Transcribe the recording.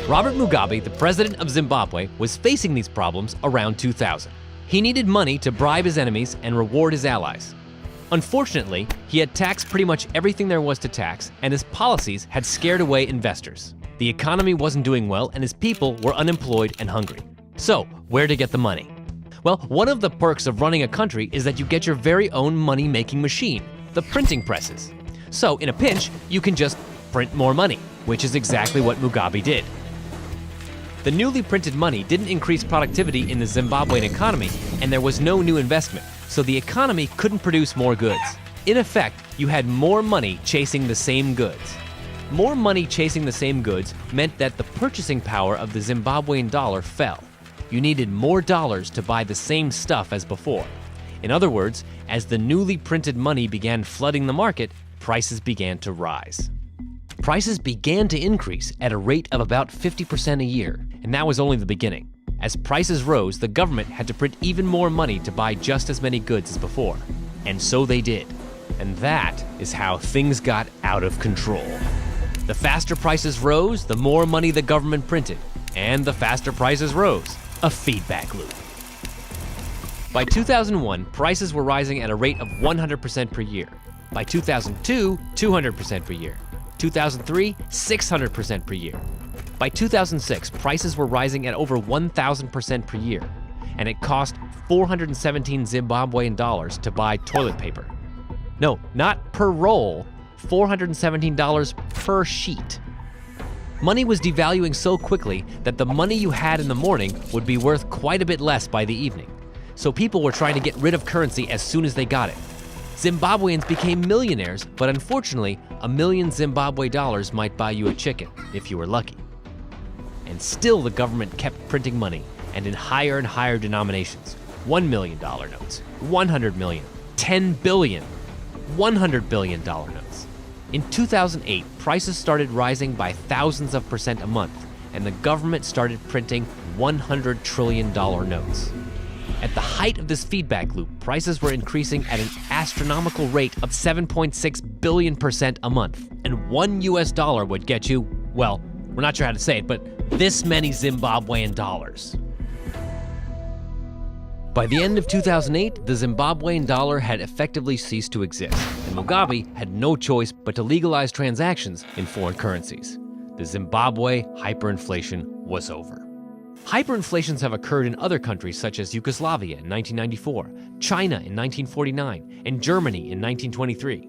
Robert Mugabe, the president of Zimbabwe, was facing these problems around 2000. He needed money to bribe his enemies and reward his allies. Unfortunately, he had taxed pretty much everything there was to tax, and his policies had scared away investors. The economy wasn't doing well, and his people were unemployed and hungry. So, where to get the money? Well, one of the perks of running a country is that you get your very own money-making machine, the printing presses. So, in a pinch, you can just print more money, which is exactly what Mugabe did. The newly printed money didn't increase productivity in the Zimbabwean economy, and there was no new investment, so the economy couldn't produce more goods. In effect, you had more money chasing the same goods. More money chasing the same goods meant that the purchasing power of the Zimbabwean dollar fell. You needed more dollars to buy the same stuff as before. In other words, as the newly printed money began flooding the market, prices began to rise. Prices began to increase at a rate of about 50% a year, and that was only the beginning. As prices rose, the government had to print even more money to buy just as many goods as before. And so they did. And that is how things got out of control. The faster prices rose, the more money the government printed. And the faster prices rose. A feedback loop. By 2001, prices were rising at a rate of 100% per year. By 2002, 200% per year. 2003, 600% per year. By 2006, prices were rising at over 1,000% per year, and it cost 417 Zimbabwean dollars to buy toilet paper. No, not per roll, $417 per sheet. Money was devaluing so quickly that the money you had in the morning would be worth quite a bit less by the evening. So people were trying to get rid of currency as soon as they got it. Zimbabweans became millionaires, but unfortunately, $1 million Zimbabwe dollars might buy you a chicken, if you were lucky. And still the government kept printing money, and in higher and higher denominations. $1 million notes, 100 million, 10 billion, $100 billion notes. In 2008, prices started rising by thousands of percent a month, and the government started printing $100 trillion notes. At the height of this feedback loop, prices were increasing at an astronomical rate of 7.6 billion% a month, and $1 US would get you, well, we're not sure how to say it, but this many Zimbabwean dollars. By the end of 2008, the Zimbabwean dollar had effectively ceased to exist, and Mugabe had no choice but to legalize transactions in foreign currencies. The Zimbabwe hyperinflation was over. Hyperinflations have occurred in other countries such as Yugoslavia in 1994, China in 1949, and Germany in 1923.